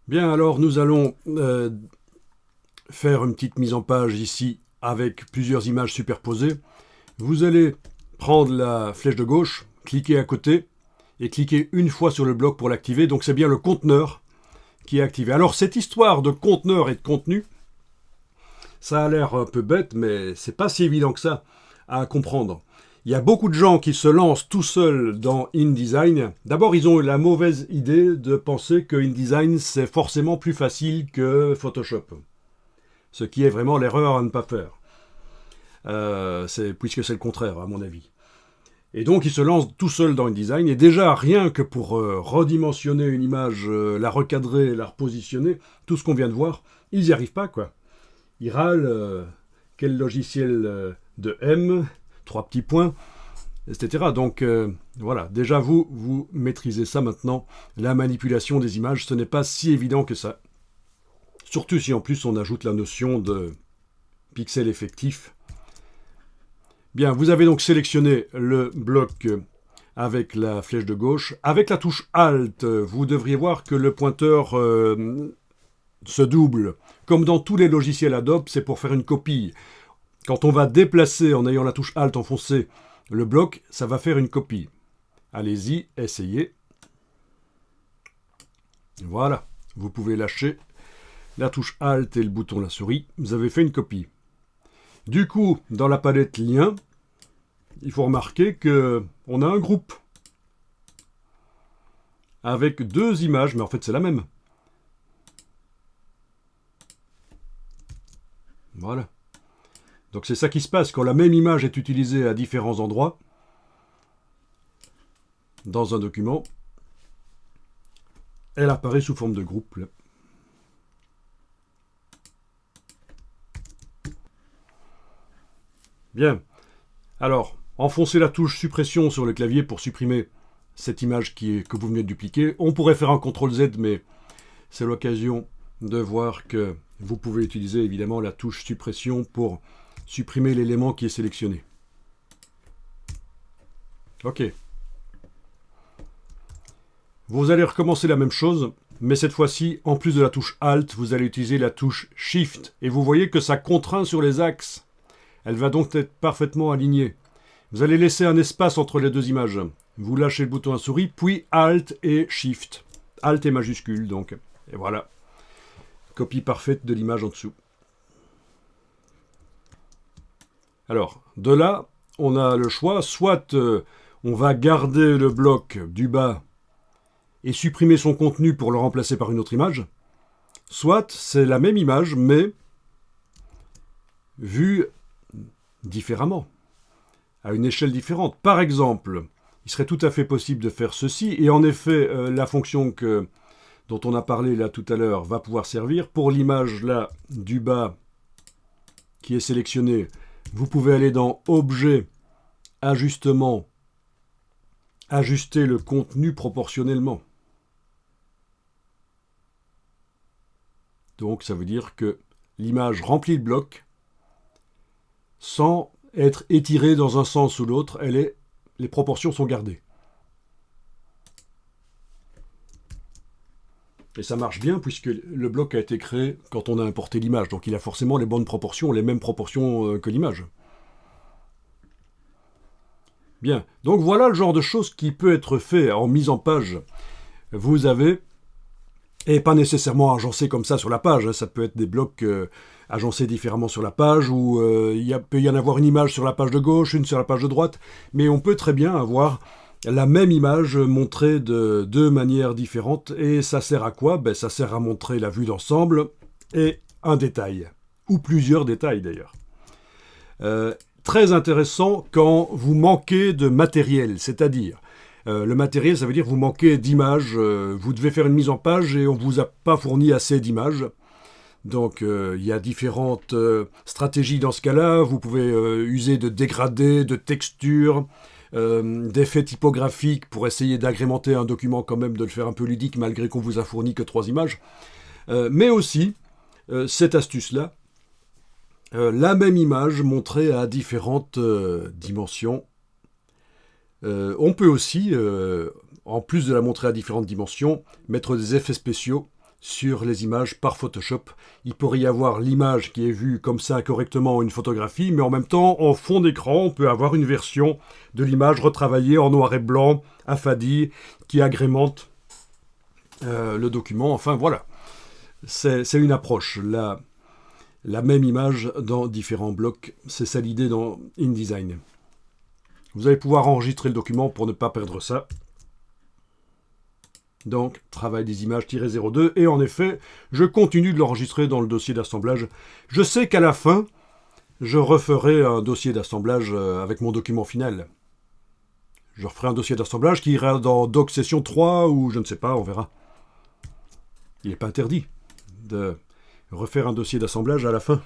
Bien, alors nous allons faire une petite mise en page ici avec plusieurs images superposées. Vous allez prendre la flèche de gauche, cliquer à côté et cliquer une fois sur le bloc pour l'activer. Donc c'est bien le conteneur qui est activé. Alors cette histoire de conteneur et de contenu, ça a l'air un peu bête, mais c'est pas si évident que ça à comprendre. Il y a beaucoup de gens qui se lancent tout seuls dans InDesign. D'abord, ils ont eu la mauvaise idée de penser que InDesign, c'est forcément plus facile que Photoshop. Ce qui est vraiment l'erreur à ne pas faire. Puisque c'est le contraire, à mon avis. Et donc, ils se lancent tout seuls dans InDesign. Et déjà, rien que pour redimensionner une image, la recadrer, la repositionner, tout ce qu'on vient de voir, ils n'y arrivent pas, quoi. Ils râlent, quel logiciel de M, 3 petits points, etc. Donc voilà, déjà vous maîtrisez ça maintenant. La manipulation des images, ce n'est pas si évident que ça. Surtout si en plus on ajoute la notion de pixel effectif. Bien, vous avez donc sélectionné le bloc avec la flèche de gauche. Avec la touche Alt, vous devriez voir que le pointeur se double. Comme dans tous les logiciels Adobe, c'est pour faire une copie. Quand on va déplacer en ayant la touche Alt enfoncée le bloc, ça va faire une copie. Allez-y, essayez. Voilà, vous pouvez lâcher la touche Alt et le bouton de la souris. Vous avez fait une copie. Du coup, dans la palette Liens, il faut remarquer qu'on a un groupe avec deux images, mais en fait c'est la même. Voilà. Donc c'est ça qui se passe quand la même image est utilisée à différents endroits dans un document. Elle apparaît sous forme de groupe. Là. Bien. Alors, enfoncez la touche suppression sur le clavier pour supprimer cette image que vous venez de dupliquer. On pourrait faire un CTRL Z, mais c'est l'occasion de voir que vous pouvez utiliser évidemment la touche suppression pour supprimer l'élément qui est sélectionné. Ok. Vous allez recommencer la même chose, mais cette fois-ci, en plus de la touche Alt, vous allez utiliser la touche Shift. Et vous voyez que ça contraint sur les axes. Elle va donc être parfaitement alignée. Vous allez laisser un espace entre les deux images. Vous lâchez le bouton à souris, puis Alt et Shift. Alt est majuscule, donc. Et voilà. Copie parfaite de l'image en dessous. Alors, de là, on a le choix. Soit on va garder le bloc du bas et supprimer son contenu pour le remplacer par une autre image. Soit c'est la même image, mais vue différemment, à une échelle différente. Par exemple, il serait tout à fait possible de faire ceci, et en effet, la fonction dont on a parlé là tout à l'heure va pouvoir servir. Pour l'image là du bas qui est sélectionnée, vous pouvez aller dans Objet, Ajustement, ajuster le contenu proportionnellement. Donc ça veut dire que l'image remplit le bloc sans être étirée dans un sens ou l'autre, les proportions sont gardées. Et ça marche bien puisque le bloc a été créé quand on a importé l'image, donc il a forcément les bonnes proportions, les mêmes proportions que l'image. Bien, donc voilà le genre de choses qui peut être fait en mise en page. Vous avez, et pas nécessairement agencé comme ça sur la page, ça peut être des blocs agencés différemment sur la page, ou peut y en avoir une image sur la page de gauche, une sur la page de droite, mais on peut très bien avoir la même image montrée de deux manières différentes, et ça sert à quoi ? Ça sert à montrer la vue d'ensemble et un détail, ou plusieurs détails d'ailleurs. Très intéressant quand vous manquez de matériel, c'est-à-dire le matériel, ça veut dire que vous manquez d'images, vous devez faire une mise en page et on ne vous a pas fourni assez d'images. Donc il y a différentes stratégies dans ce cas-là. Vous pouvez user de dégradés, de textures, d'effets typographiques pour essayer d'agrémenter un document quand même, de le faire un peu ludique malgré qu'on vous a fourni que 3 images. Mais aussi, cette astuce-là, la même image montrée à différentes dimensions. On peut aussi, en plus de la montrer à différentes dimensions, mettre des effets spéciaux sur les images par Photoshop. Il pourrait y avoir l'image qui est vue comme ça correctement, une photographie, mais en même temps, en fond d'écran, on peut avoir une version de l'image retravaillée en noir et blanc, affadie, qui agrémente le document. Enfin voilà, c'est une approche. La même image dans différents blocs, c'est ça l'idée dans InDesign. Vous allez pouvoir enregistrer le document pour ne pas perdre ça. Donc, travail des images-02, et en effet, je continue de l'enregistrer dans le dossier d'assemblage. Je sais qu'à la fin, je referai un dossier d'assemblage avec mon document final. Je referai un dossier d'assemblage qui ira dans Doc Session 3, ou je ne sais pas, on verra. Il n'est pas interdit de refaire un dossier d'assemblage à la fin.